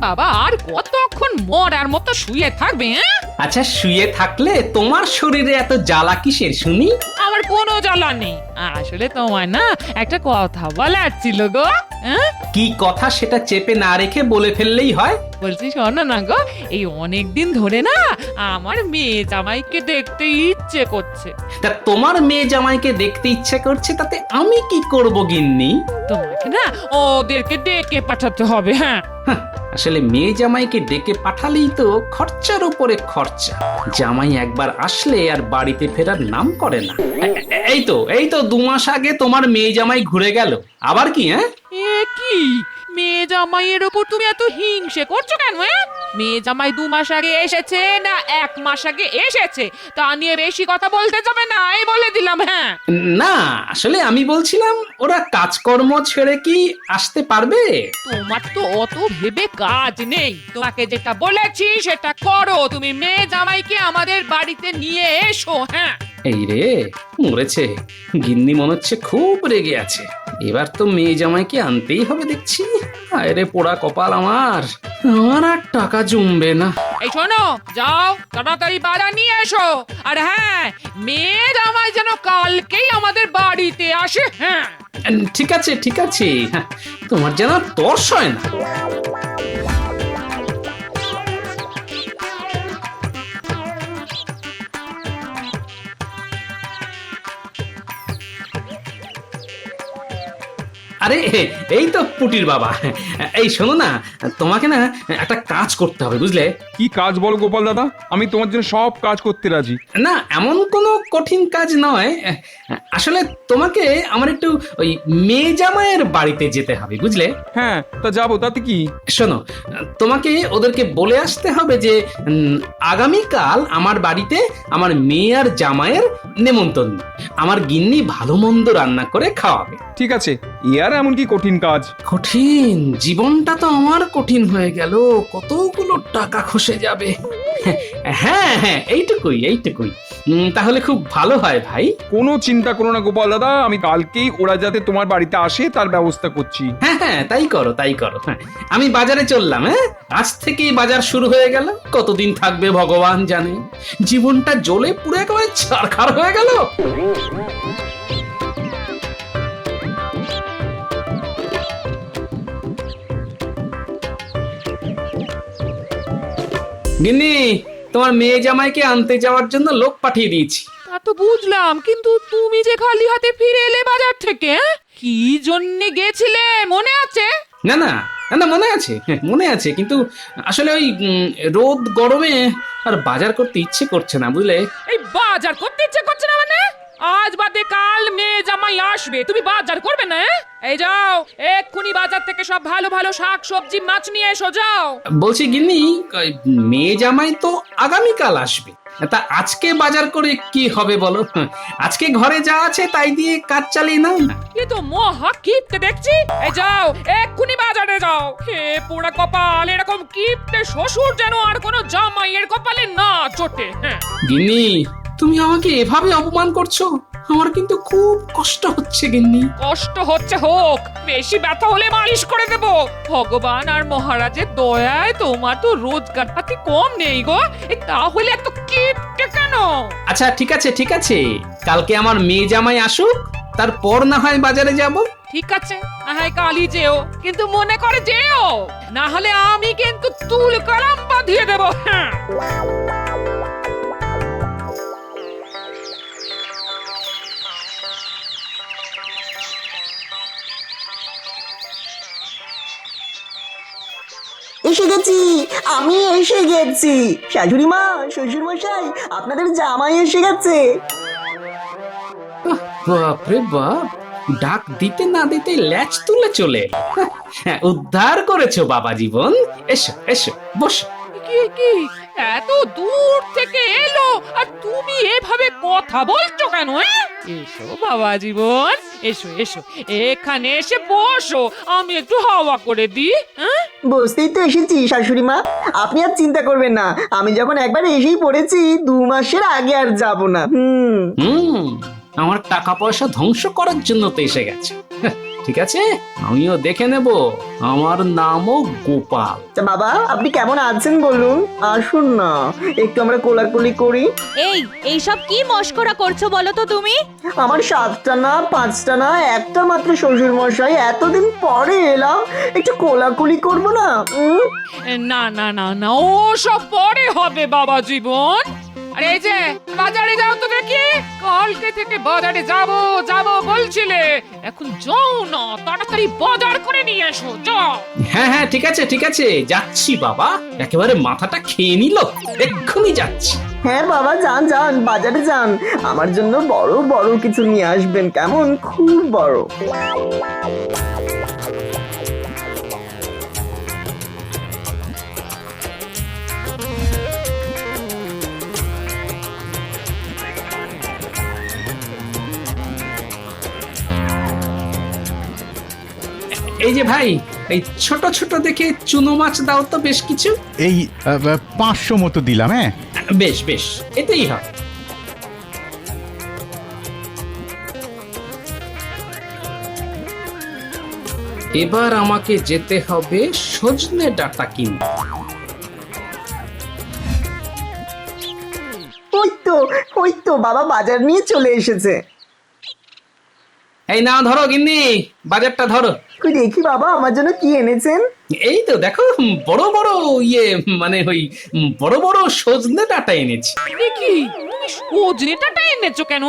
বাবা, আর কতক্ষণ মরার মতো শুয়ে থাকবে? আচ্ছা, শুয়ে থাকলে তোমার শরীরে এত জ্বালা কিসের শুনি? আমার কোনো জ্বালা নেই। আসলে তোমার না একটা কথা বলার ছিল গো। কি কথা সেটা চেপে না রেখে বলে ফেললেই হয়। বলছি শোনো না গো, এই অনেক দিন ধরে না আমার মেয়ে জামাইকে দেখতে ইচ্ছে করছে। তা তোমার মেয়ে জামাইকে দেখতে ইচ্ছে করছে, তাতে আমি কি করব গিন্নি? তোমাকে না ওদেরকে ডেকে পাঠাতে হবে। হ্যাঁ, আসলে মেয়ে জামাইকে ডেকে পাঠালেই তো খরচার উপরে খরচা। জামাই একবার আসলে আর বাড়িতে ফেরার নাম করে না। এই তো 2 মাস আগে তোমার মেয়ে জামাই ঘুরে গেল, আবার কি? এ কি মেয়ে জামাইয়ের ওপর তুমি এত হিংসে করছো কেন? মেয়ে জামাই 2 মাস আগে এসেছে না 1 মাস আগে এসেছে, তা নিয়ে বেশি কথা বলতে যাবে না, এই বলে দিলাম। হ্যাঁ, না, আসলে আমি বলছিলাম ওরা কাজকর্ম ছেড়ে কি আসতে পারবে? তোমার তো অত ভেবে কাজ নেই। তোমাকে যেটা বলেছি সেটা করো। তুমি মেয়ে জামাইকে আমাদের বাড়িতে নিয়ে এসো। হ্যাঁ, এই রে, মরেছে। গিন্নি মনে হচ্ছে খুব রেগে আছে। এবার তো মেয়ে জামাইকে আনতেই হবে দেখছি। আয় রে পোড়া কপাল আমার আর টাকা জমবে না। এই শোনো, যাও তাড়াতাড়ি বাজার নিয়ে এসো। আর হ্যাঁ, মেয়ে জামাই যেন কালকেই আমাদের বাড়িতে আসে। হ্যাঁ, ঠিক আছে, ঠিক আছে। তোমার যেন তর্স হয় না। আরে এই তো পুটির বাবা। এই শোনো না, তোমাকে না একটা কাজ করতে হবে, বুঝলে? কি কাজ বল গোপাল দাদা, আমি তোমার জন্য সব কাজ করতে রাজি। না, এমন কোনো কঠিন কাজ নয়। আসলে তোমাকে আমার একটু ওই মেয়ে জামাইয়ের বাড়িতে যেতে হবে, বুঝলে? হ্যাঁ, তা যাবো, তাতে কি? শোনো, তোমাকে ওদেরকে বলে আসতে হবে যে আগামীকাল আমার বাড়িতে আমার মেয়ে আর জামাইয়ের নেমন্তন্ন। আমার গিন্নি ভালো মন্দ রান্না করে খাওয়াবে। ঠিক আছে, আর এমন কি কঠিন কাজ? কঠিন? জীবনটা তো আমার কঠিন হয়ে গেল, কতগুলো টাকা খসে যাবে। হ্যাঁ হ্যাঁ, এইটুকুই। তাহলে খুব ভালো হয় ভাই। কোনো চিন্তা করো না গোপাল দাদা, আমি কালকেই ওরা যাতে তোমার বাড়িতে আসে তার ব্যবস্থা করছি। হ্যাঁ, তাই করো। হ্যাঁ, আমি বাজারে চললাম। আজ থেকেই বাজার শুরু হয়ে গেল। কতদিন থাকবে ভগবান জানে। জীবনটা জ্বলে পুড়ে একেবারে ছারখার হয়ে গেল। গিন্নি, তোমার মেয়ে জামাইকে আনতে যাওয়ার জন্য লোক পাঠিয়ে দিয়েছি। তা তো বুঝলাম, কিন্তু তুমি যে খালি হাতে ফিরে এলে বাজার থেকে, কি জন্য গেছিলে মনে আছে? না, মনে আছে, কিন্তু আসলে ওই রোদ গরমে আর বাজার করতে ইচ্ছে করছে না, বুঝলে? এই বাজার করতে ইচ্ছে করছে না মানে? আজ বাদে কাল মেয়ে জামাই আসবে, তুমি বাজার করবে না? এই যাও, এক্ষুনি বাজার থেকে সব ভালো ভালো শাক সবজি মাছ নিয়ে এসো, যাও। বলছি গিন্নি, মেয়ে জামাই তো আগামীকাল আসবে, তা আজকে বাজার করে কি হবে বলো? আজকে ঘরে যা আছে তাই দিয়ে কাজ চালিয়ে নাও না। এ তো মহা কিপটে দেখছি। এই যাও, এক্ষুনি বাজারে যাও। হে পোড়া কপাল, এরকম কিপটে শ্বশুর যেন আর কোনো জামাইয়ের কপালে না জোটে। হ্যাঁ, গিন্নি, তুমি আমাকে এভাবে অপমান করছো, আমার কিন্তু খুব কষ্ট হচ্ছে গিন্নি। কষ্ট হচ্ছে হোক, বেশি ব্যথা হলে মালিশ করে দেব। ভগবান আর মহারাজের দয়ায় তোমার তো রোজগার পাতি কম নেই গো, তাহলে এত কিপটে কেন? আচ্ছা, ঠিক আছে, কালকে আমার মেয়ে জামাই আসুক, তারপর না হয় বাজারে যাব। ঠিক আছে, না হয় কালই যেও, কিন্তু মনে করে যেও, না হলে আমি কিন্তু তুল কালাম বাঁধিয়ে দেব। হ্যাঁ, এসে গেছি, আমি এসে গেছি। শাশুড়ি মা, শ্বশুর মশাই, আপনাদের জামাই এসে গেছে। বাপরে বাপ, ডাক দিতে না দিতে ল্যাচ তুলে চলে এলো। উদ্ধার করেছো বাবা জীবন। এসো বসো। কি এত দূর থেকে এলো আর তুমি এভাবে কথা বলছো কেন? এসো বাবা জীবন, এসো এখানে এসে বসো, আমি একটু হাওয়া করে দিই। বসতেই তো এসেছি শাশুড়ি মা, আপনি আর চিন্তা করবেন না। আমি যখন একবার এসেই পড়েছি, 2 মাসের আগে আর যাব না। আমার টাকা পয়সা ধ্বংস করার জন্য তো এসে গেছে। ঠিক আছে, আমিও দেখে নেব। আমার নামও গোপাল। তা বাবা আপনি কেমন আছেন বলুন, আসুন না একটু আমরা কোলাকুলি করি। এইসব কি মস্করা করছো বলো তো তুমি? আমার 7টা না 5টা না একটা মাত্র শ্বশুর মশাই, এতদিন পরে এলাম, একটু কোলাকুলি করবো না? না না না না, ও সব পরে হবে বাবা জীবন। আরে এই যে বাজারে যাও তো দেখি, কালকে থেকে বাজারে যাব যাব বলছিলে, এখন যাও না, তাড়াতাড়ি বাজার করে নিয়ে এসো, যাও। হ্যাঁ হ্যাঁ, ঠিক আছে ঠিক আছে, যাচ্ছি বাবা। একেবারে মাথাটা খেয়ে নিল, এক্ষুনি যাচ্ছি। হ্যাঁ বাবা যান যান, বাজারে যান, আমার জন্য বড় বড় কিছু নিয়ে আসবেন, কেমন? খুব বড়। এই যে ভাই, এই ছোট ছোট দেখে চুনো মাছ দাও তো বেশ কিছু। এই 500 মতো দিলাম। হ্যাঁ বেশ বেশ, এতেই হয়। এবার আমাকে যেতে হবে সজনে ডাঁটা কিনতে। ওই তো বাবা বাজার নিয়ে চলে এসেছে। এই নাও ধরো গিন্নি, বাজারটা ধরো। কই দেখি বাবা আমার জন্য কি এনেছেন। এই তো দেখো, বড় বড় মানে ওই বড় বড় সজনে ডাঁটা এনেছি। দেখি তুমি সজনেটা এনেছো কেন?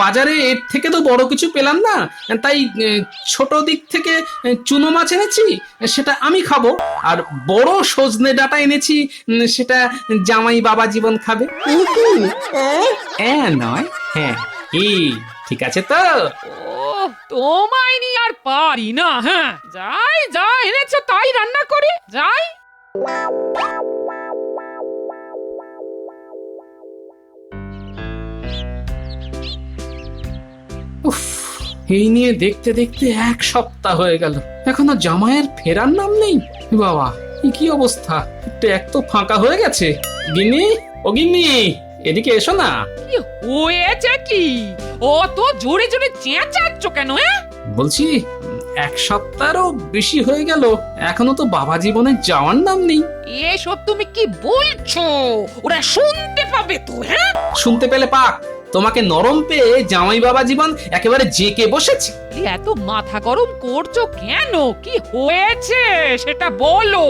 বাজারে এর থেকে তো বড় কিছু পেলাম না, তাই ছোট দিক থেকে চুনো মাছ এনেছি, সেটা আমি খাবো। আর বড় সজনে ডাঁটা এনেছি, সেটা জামাই বাবা জীবন খাবে। কি কি? নয় হ্যাঁ, কি ঠিক আছে তো? ও তোমায় নিয়ে আর পারি না। হ্যাঁ যাই, যা এনেছো তাই রান্না করি, যাই। উফ, এই নিয়ে দেখতে দেখতে 1 সপ্তাহ হয়ে গেল, এখনো জামাইয়ের ফেরার নাম নেই। বাবা কি অবস্থা, ট্যাগ তো ফাঁকা হয়ে গেছে। গিন্নি, ও গিন্নি, এদিকে এসো না। কি হয়েছে কি? অত জোরে জোরে চেঁচাচ্ছ কেন? বলছি 1 সপ্তাহেরও বেশি হয়ে গেল, এখনো তো বাবা জীবনে যাওয়ার নাম নেই। এসব তুমি কি বলছো? ওরা শুনতে পাবে তো। হ্যাঁ শুনতে পেলে পাক, তোমাকে নরম পেয়ে জামাই বাবা জীবন একেবারে জেকে বসেছে। এত মাথা গরম করছো কেন? কি হয়েছে সেটা বলো।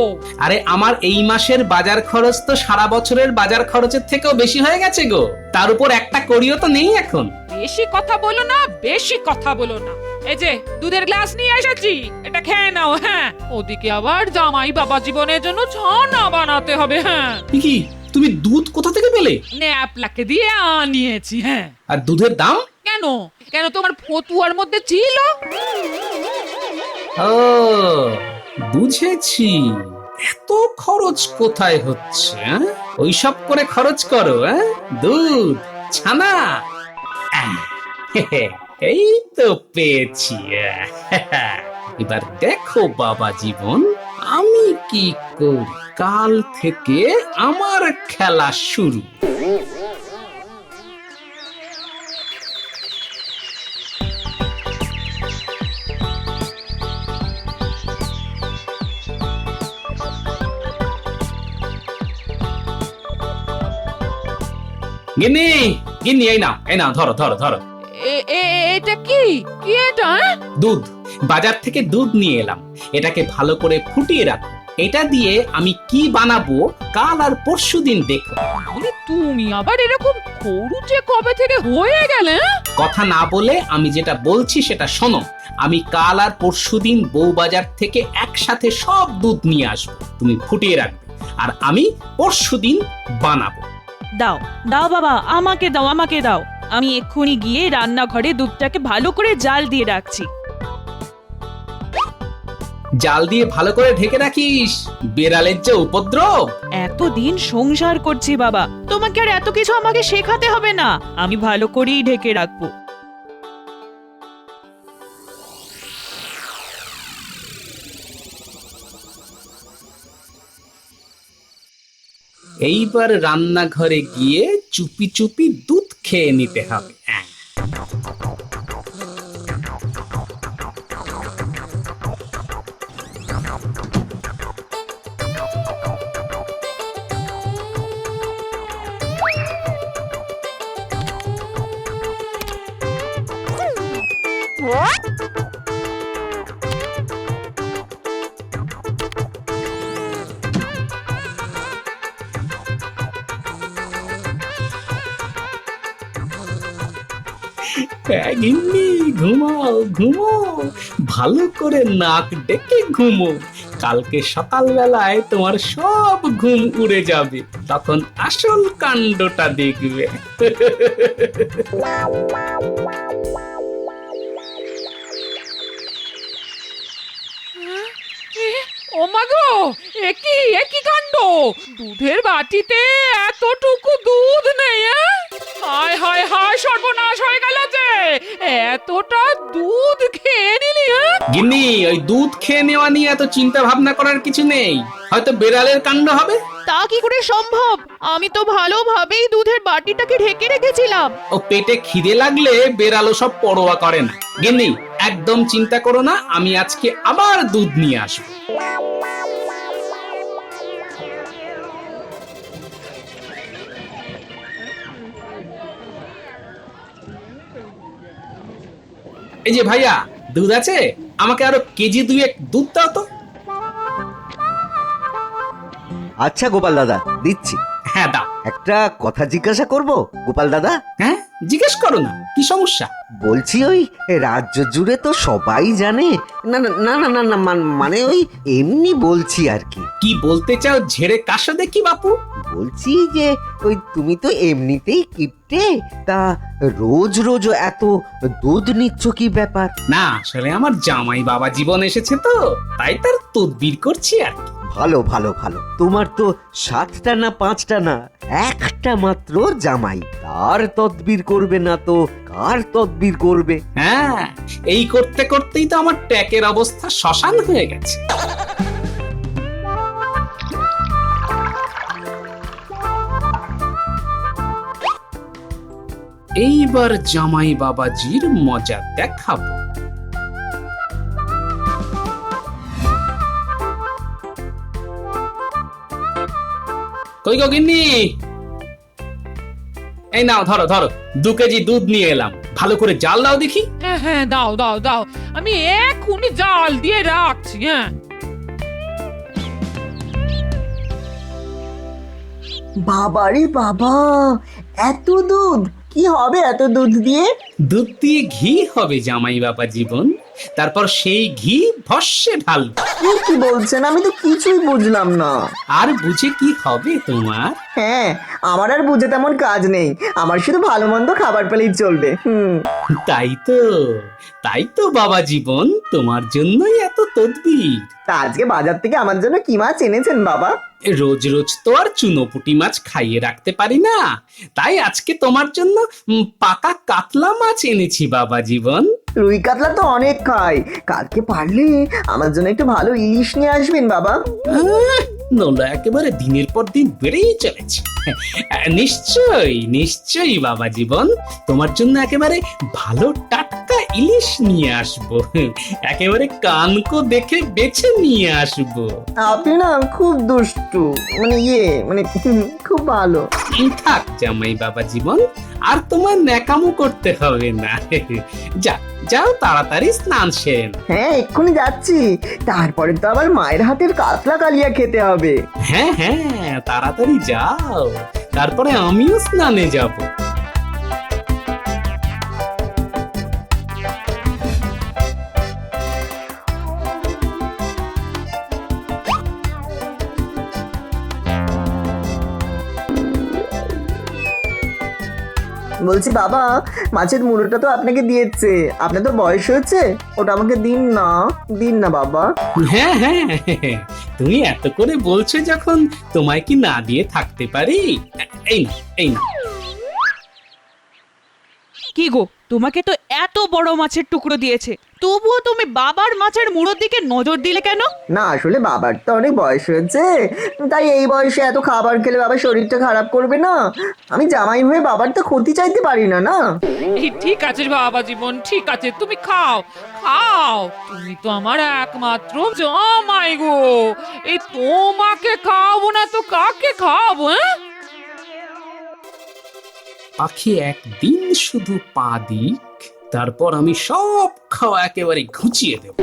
আরে আমার এই মাসের বাজার খরচ তো সারা বছরের বাজার খরচের থেকেও বেশি হয়ে গেছে গো, তার উপর একটা করিও তো নেই এখন। বেশি কথা বলো না, বেশি কথা বলো না। এই যে দুধের গ্লাস নিয়ে এসেছি, এটা খেয়ে নাও। হ্যাঁ ওদিকে আবার জামাই বাবা জীবনের জন্য ছানা বানাতে হবে। হ্যাঁ কি, তুমি দুধ কোথা থেকে পেলে? ন্যাপলাকে দিয়ে আনিয়েছি। হ্যাঁ আর দুধের দাম? কেন কেন তোমার ফতুয়ার মধ্যে ছিল? ও বুঝেছি, এত খরচ কোথায় হচ্ছে? ওইসব করে খরচ করো? দুধ, ছানা। এই তো পেয়েছি। এবার দেখো বাবা জীবন, আমি কি করি। কাল থেকে আমার খেলা শুরু। গিন্নি, গিন্নি, এই নাও ধরো ধরো ধরো। এটা কি কি এটা? দুধ, বাজার থেকে দুধ নিয়ে এলাম, এটাকে ভালো করে ফুটিয়ে রাখো। এটা দিয়ে আমি কি বানাবো কাল আর পরশুদিন দেখো। তাহলে তুমি আবার এরকম খরুচে কবে থেকে হয়ে গেলে? কথা না বলে আমি যেটা বলছি সেটা শোনো। আমি কাল আর পরশুদিন বউ বাজার থেকে একসাথে সব দুধ নিয়ে আসবো, তুমি ফুটিয়ে রাখবে, আর আমি পরশুদিন বানাবো। দাও দাও বাবা, আমাকে দাও, আমাকে দাও। আমি এক্ষুনি গিয়ে রান্নাঘরে দুধটাকে ভালো করে জাল দিয়ে রাখছি। জাল দিয়ে ভালো করে ঢেকে রাখিস, বেড়ালের যে উপদ্রব। এতদিন সংসার করছি বাবা, তোমাকে আর এত কিছু আমাকে শেখাতে হবে না, আমি ভালো করেই ঢেকে রাখবো। এইবার রান্নাঘরে গিয়ে চুপি চুপি দুধ খেয়ে নিতে হবে। হ্যাঁ গিন্নি, ঘুমাও ঘুমাও, ভালো করে নাক ডেকে ঘুমো। কালকে সকালবেলায় তোমার সব ঘুম উড়ে যাবে, তখন আসল কাণ্ডটা দেখবে। ও মাগো, একই কাণ্ড! দুধের বাটিতে এতটুকু দুধ নেই! হায় হায় হায়, সর্বনাশ হয়ে গেল যে! এতটা দুধ খেয়ে নিলি! গিন্নি, ওই দুধ খেয়ে নেওয়া নিয়ে এত চিন্তা ভাবনা করার কিছু নেই, হয়তো বেড়ালের কাণ্ড হবে। তা কি করে সম্ভব? আমি তো ভালোভাবেই দুধের বাটিটাকে ঢেকে রেখেছিলাম। ও পেটে খিদে লাগলে বেড়ালো সব পরোয়া করে না। গিন্নি, একদম চিন্তা করো না, আমি আজকে আবার দুধ নিয়ে আসবো। এই যে ভাইয়া, দুধ আছে? আমাকে আরো কেজি 2 দুধ দাও তো। আচ্ছা গোপাল দাদা, দিচ্ছি। হ্যাঁ দাও। একটা কথা জিজ্ঞাসা করব গোপাল দাদা? হ্যাঁ জিজ্ঞেস করো না, কি সমস্যা? বলছি ওই রাজ্য জুড়ে তো সবাই জানে। না না না না না না, মানে ওই এমনি বলছি আর কি। কি বলতে চাও ঝেড়ে কাশো দেখি বাপু। বলছি যে ওই তুমি তো এমনিতেই কিপটে, তা রোজ রোজ এত দুধ নিচ্ছ কি ব্যাপার? না, আসলে আমার জামাই বাবা জীবন এসেছে তো, তাই তার তদবির করছি আর কি। ভালো ভালো ভালো, তোমার তো 7টা না 5টা না, একটা মাত্র জামাই, তার তদবির করবে না তো কার তদবির করবে? হ্যাঁ, এই করতে করতেই তো আমার ট্যাকের অবস্থা শ্মশান হয়ে গেছে। এইবার জামাই বাবাজির মজা দেখাবো। কই গো গিন্নি, এই নাও, ধরো ধরো, 2 কেজি দুধ নিয়ে এলাম, ভালো করে জাল দাও দেখি। হ্যাঁ হ্যাঁ, দাও দাও দাও, আমি এক্ষুনি জাল দিয়ে রাখছি। হ্যাঁ, বাবারে বাবা, এত দুধ! কি হবে এত দুধ দিয়ে? দুধ দিয়ে ঘি হবে জামাই বাবা জীবন, তারপর সেই ঘি ভস্যে ঢালবো। কি বলছেন? আমি তো কিছুই বুঝলাম না। আর বুঝে কি হবে তোমার? হ্যাঁ, আমার আর বুঝে তেমন কাজ নেই, আমার শুধু ভালো মন্দ খাবার পেলেই চলবে। তাই তো বাবা জীবন, তোমার জন্যই এত তদবির। তা আজকে বাজার থেকে আমার জন্য কি মাছ এনেছেন বাবা? রোজ রোজ তো আর চুনোপুটি মাছ খাইয়ে রাখতে পারি না, তাই আজকে তোমার জন্য পাকা কাতলা মাছ এনেছি বাবা জীবন। রুই কাতলা তো অনেক খাই, কালকে পারলে আমার জন্য একটু ভালো ইলিশ নিয়ে আসবেন বাবা। নোলা একেবারে দিনের পর দিন বেড়েই চলেছে। নিশ্চয়ই নিশ্চয়ই বাবা জীবন, তোমার জন্য একেবারে ভালো টাটকা ইলিশ নিয়ে আসবো, একেবারে কানকো দেখে বেছে নিয়ে আসবো। আপনি না খুব দুষ্টু, মানে খুব ভালো। থাক জামাই বাবা জীবন, আর তোমার ন্যাকামো করতে হবে না। যাও তাড়াতাড়ি স্নান সেন। হ্যাঁ, এক্ষুনি যাচ্ছি, তারপরে তো আবার মায়ের হাতের কাতলা কালিয়া খেতে হবে। হ্যাঁ হ্যাঁ, তাড়াতাড়ি যাও, তারপরে আমিও স্নানে যাব। বলছি বাবা, মাছের মুড়োটা তো আপনাকে দিয়েছে, আপনার তো বয়স হয়েছে, ওটা আমাকে দিন না বাবা। হ্যাঁ হ্যাঁ, তুমি এত করে বলছো যখন, তোমায় কি না দিয়ে থাকতে পারি? এই না। কি গো, তোমাকে তো এত বড় মাছের টুকরো দিয়েছে, তবুও তুমি বাবার মাছের মুড়োর দিকে নজর দিলে কেন? না, আসলে বাবার তো অনেক বয়স হয়েছে, তাই এই বয়সে এত খাবার খেলে বাবার শরীরটা খারাপ করবে না। আমি জামাই হয়ে বাবার তো ক্ষতি চাইতে পারি না। এই ঠিক আছে বাবা জীবন, ঠিক আছে, তুমি খাও খাও, তুমি তো আমার একমাত্র জামাই গো, এই তোমাকে খাওয়াবো না তো কাকে খাওয়াবো? পাখি একদিন শুধু পা দিক, তারপর আমি সব খাওয়া একেবারে ঘুচিয়ে দেব।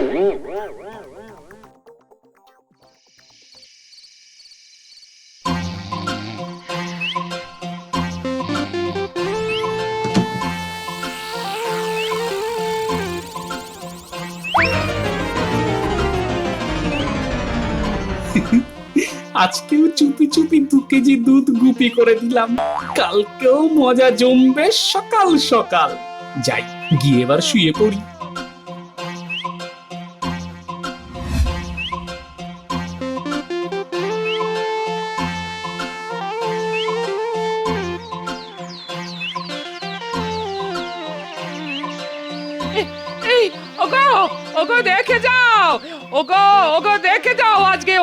আজকেও চুপি চুপি 2 কেজি দুধ গুপি করে দিলাম, কালকেও মজা জমবে সকাল সকাল। যাই গিয়ে এবার শুয়ে পড়ি। এই ওগো ওগো দেখে যাও, ওগো ওগো দেখে যাও, আজকে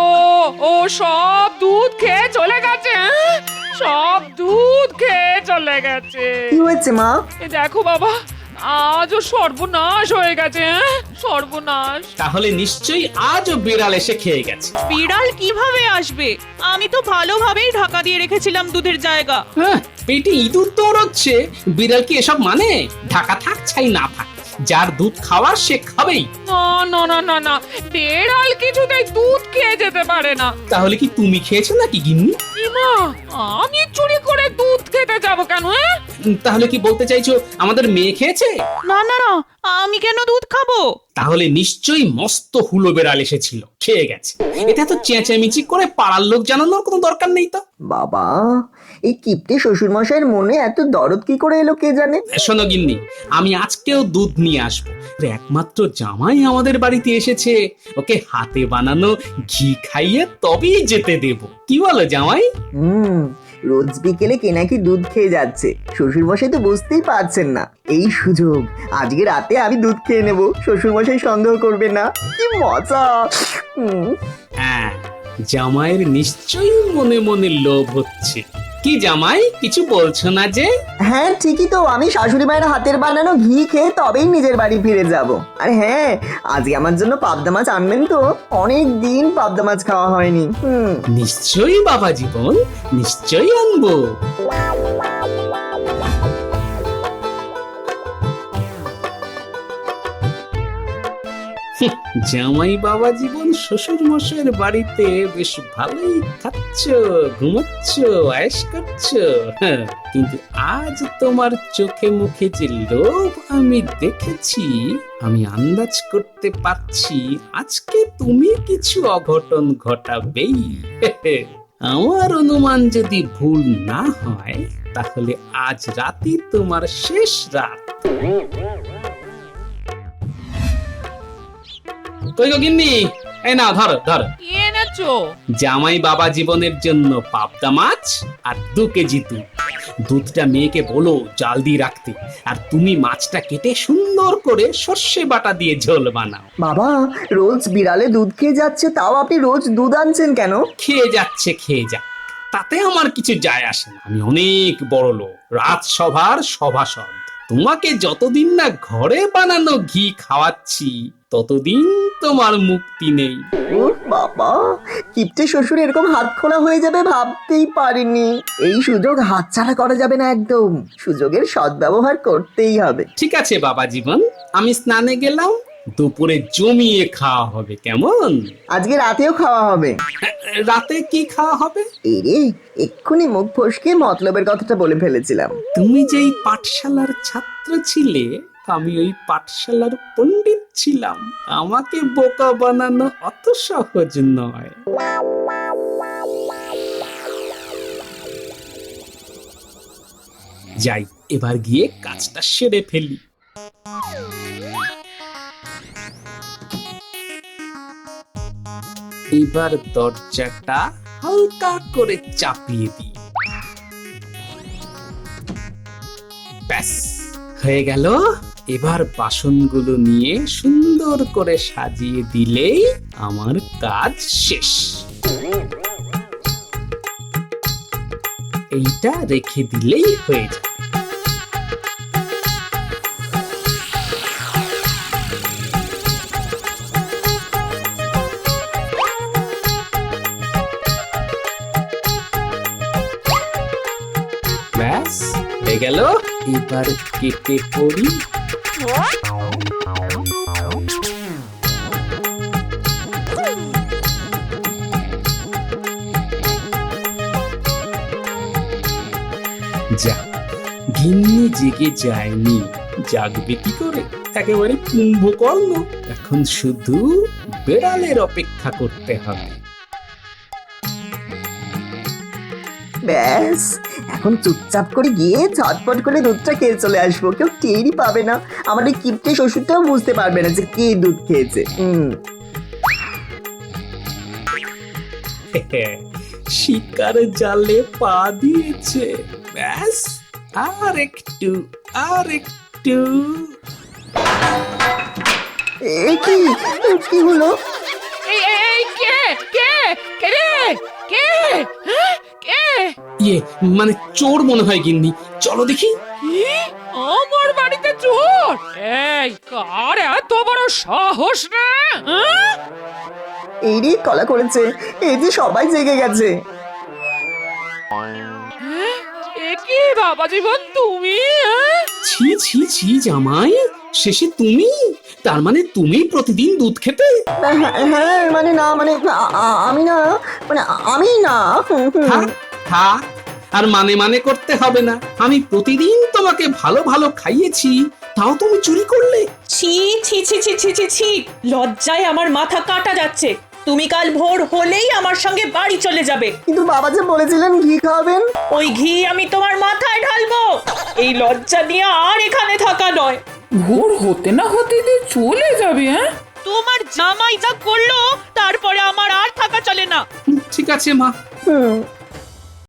ও সব দুধ খেয়ে চলে গেছে, হ্যাঁ? সব দুধ খেয়ে চলে গেছে। কি হয়েছে মা? এ দেখো বাবা, আজও সর্বনাশ হয়ে গেছে, হ্যাঁ? সর্বনাশ। তাহলে নিশ্চয়ই আজও বিড়াল এসে খেয়ে গেছে। বিড়াল কিভাবে আসবে? আমি তো ভালোভাবেই ঢাকা দিয়ে রেখেছিলাম দুধের জায়গা। হ্যাঁ, পেটে ইঁদুর দৌড়চ্ছে, বিড়াল কি এসব মানে? ঢাকা থাক ছাই না থাক, যার দুধ খাওয়ার সে খাবেই। না না না না না, বেড়াল কিছুতেই দুধ খেয়ে যেতে পারে না। তাহলে কি তুমি খেয়েছো নাকি গিন্নি? ইমা, আমি চুরি করে দুধ খেতে যাব কেন? হ্যাঁ, তাহলে কি বলতে চাইছো আমাদের মেয়ে খেয়েছে? না না না, আমি কেন দুধ খাবো? তাহলে নিশ্চয়ই মস্ত হুলো বেড়াল এসেছিল, খেয়ে গেছে। এটা তো চেঁচামেচি করে পাড়ার লোক জানানোর কোনো দরকার নেই তো। বাবা, এই কিপ্টে শ্বশুর মশাইয়ের মনে এত দরদ কি করে এলো কে জানে। শোনো গিন্নি, আমি আজকেও দুধ নিয়ে আসবো। একমাত্র জামাই আমাদের বাড়িতে এসেছে, ওকে হাতে বানানো ঘি খাইয়ে তবেই যেতে দেব। কি বলো জামাই? রোজ বিকেলে কে নাকি দুধ খেয়ে যাচ্ছে, শ্বশুর মশাই তো বুঝতেই পারছেন না। এই সুযোগ, আজকে রাতে আমি দুধ খেয়ে নেব, শ্বশুর মশাই সন্দেহ করবে না। কি মজা! হ্যাঁ, জামাইয়ের নিশ্চয়ই মনে মনে লোভ হচ্ছে। কি জামাই, কিছু বলছো না যে? হ্যাঁ ঠিকই তো, আমি শাশুড়ি মায়ের হাতের বানানো ঘি খেয়ে তবেই নিজের বাড়ি ফিরে যাব। আর হ্যাঁ, আজকে আমার জন্য পাবদা মাছ আনবেন তো, অনেক দিন পাবদা মাছ খাওয়া হয়নি। নিশ্চয়ই বাবা জীবন, নিশ্চয়ই আনবো। জামাই বাবা জীবন শ্বশুর মশাইয়ের বাড়িতে বেশ ভালোই খাচ্ছ, ঘুমাচ্ছ, আয়েশ করছো। কিন্তু আজ তোমার চোখে মুখে যে লোভ আমি দেখেছি, আমি আন্দাজ করতে পারছি আজকে তুমি কিছু অঘটন ঘটাবেই। আমার অনুমান যদি ভুল না হয়, তাহলে আজ রাতই তোমার শেষ রাত। কই গো গিন্নি, এই না ধরো ধরো। কি এনেছো? জামাই বাবা জীবনের জন্য পাবদা মাছ আর 2 কেজি দুধ। দুধটা মেয়েকে বলো জাল দিয়ে রাখতে, আর তুমি মাছটা কেটে সুন্দর করে সর্ষে বাটা দিয়ে ঝোল বানাও। বাবা, রোজ বিড়ালে দুধ খেয়ে যাচ্ছে, তাও আপনি রোজ দুধ আনছেন কেন? খেয়ে যাচ্ছে, খেয়ে যাক, তাতে আমার কিছু যায় আসে না। আমি অনেক বড় লোক, রাজসভার সভাসদ। তোমাকে যতদিন না ঘরে বানানো ঘি খাওয়াচ্ছি, ততদিন তোমার মুক্তি নেই। ও বাবা, কিপ্টে শ্বশুর এরকম হাত খোলা হয়ে যাবে ভাবতেই পারিনি। এই সুযোগ হাতছাড়া করা যাবে না একদম, সুযোগের সদ্ব্যবহার করতেই হবে। ঠিক আছে বাবা জীবন, আমি স্নানে গেলাম, দুপুরে জমিয়ে খাওয়া হবে, কেমন? আজকে রাতেও খাওয়া হবে। রাতে কি খাওয়া হবে? এরে, এক্ষুনি মুখ ফসকে মতলবের কথাটা বলে ফেলেছিলাম। তুমি যেই পাঠশালার ছাত্র ছিলে, আমি ওই পাঠশালার পণ্ডিত ছিলাম। আমাকে বোকা বানানো অত সহজ নয়। যাই, এবার গিয়ে কাজটা সেরে ফেলি। এবার দরজাটা হালকা করে চাপিয়ে দিই। ব্যাস হয়ে গেল। এবার বাসনগুলো নিয়ে সুন্দর করে সাজিয়ে দিলেই আমার কাজ শেষ। এইটা রেখে দিলেই হয়ে যাবে। ব্যাস হয়ে গেল। এবার কেটে পড়ি। যা, গিন্নি জেগে যায়নি, জাগবে কি করে? একেবারে কুম্ভকর্ণ। এখন শুধু বেড়ালের অপেক্ষা করতে হবে। ব্যাস, এখন চুপচাপ করে গিয়ে ঝটপট করে দুধটা খেয়ে চলে আসবো। কেউ টেরই পাবে না, আমার ওই কিপটে শ্বশুরটাও বুঝতে পারবে না যে কে দুধ খেয়েছে। শিকার জালে পা দিয়েছে। ব্যাস, আর একটু, আর একটু। এ কি, কি হলো? এই কে কে কে রে কে হ্যাঁ? কে ইয়ে, মানে চোর মনে হয় গিন্নি। চলো দেখি। কি? আমার বাড়িতে চোর? এই কার এত বড় সাহস রে? হ্যাঁ? এই রে কলা করেছে, এই যে সবাই জেগে গেছে। এ কি বাবা জীবন, তুমি? হ্যাঁ? ছি ছি ছি জামাই, শেষে তুমি? তার মানে তুমি প্রতিদিন দুধ খেতে? হ্যাঁ, মানে না, মানে আমি না, মানে আমি না। থাক থাক, আর মানে মানে করতে হবে না। আমি প্রতিদিন তোমাকে ভালো ভালো খাইয়েছি, তাও তুমি চুরি করলে? ছি ছি ছি ছি ছি ছি ছি, লজ্জায় আমার মাথা কাটা যাচ্ছে। তুমি কাল ভোর হলেই আমার সঙ্গে বাড়ি চলে যাবে। কিন্তু বাবা যে বলেছিলেন ঘি খাওয়াবেন। ওই ঘি আমি তোমার মাথায় ঢালবো। এই লজ্জা নিয়ে আর এখানে থাকা নয়। ভোর হতে না হতে দিয়ে চলে যাবে? হ্যাঁ, তোমার জামাই যা করলো তারপরে আমার আর থাকা চলে না। ঠিক আছে মা,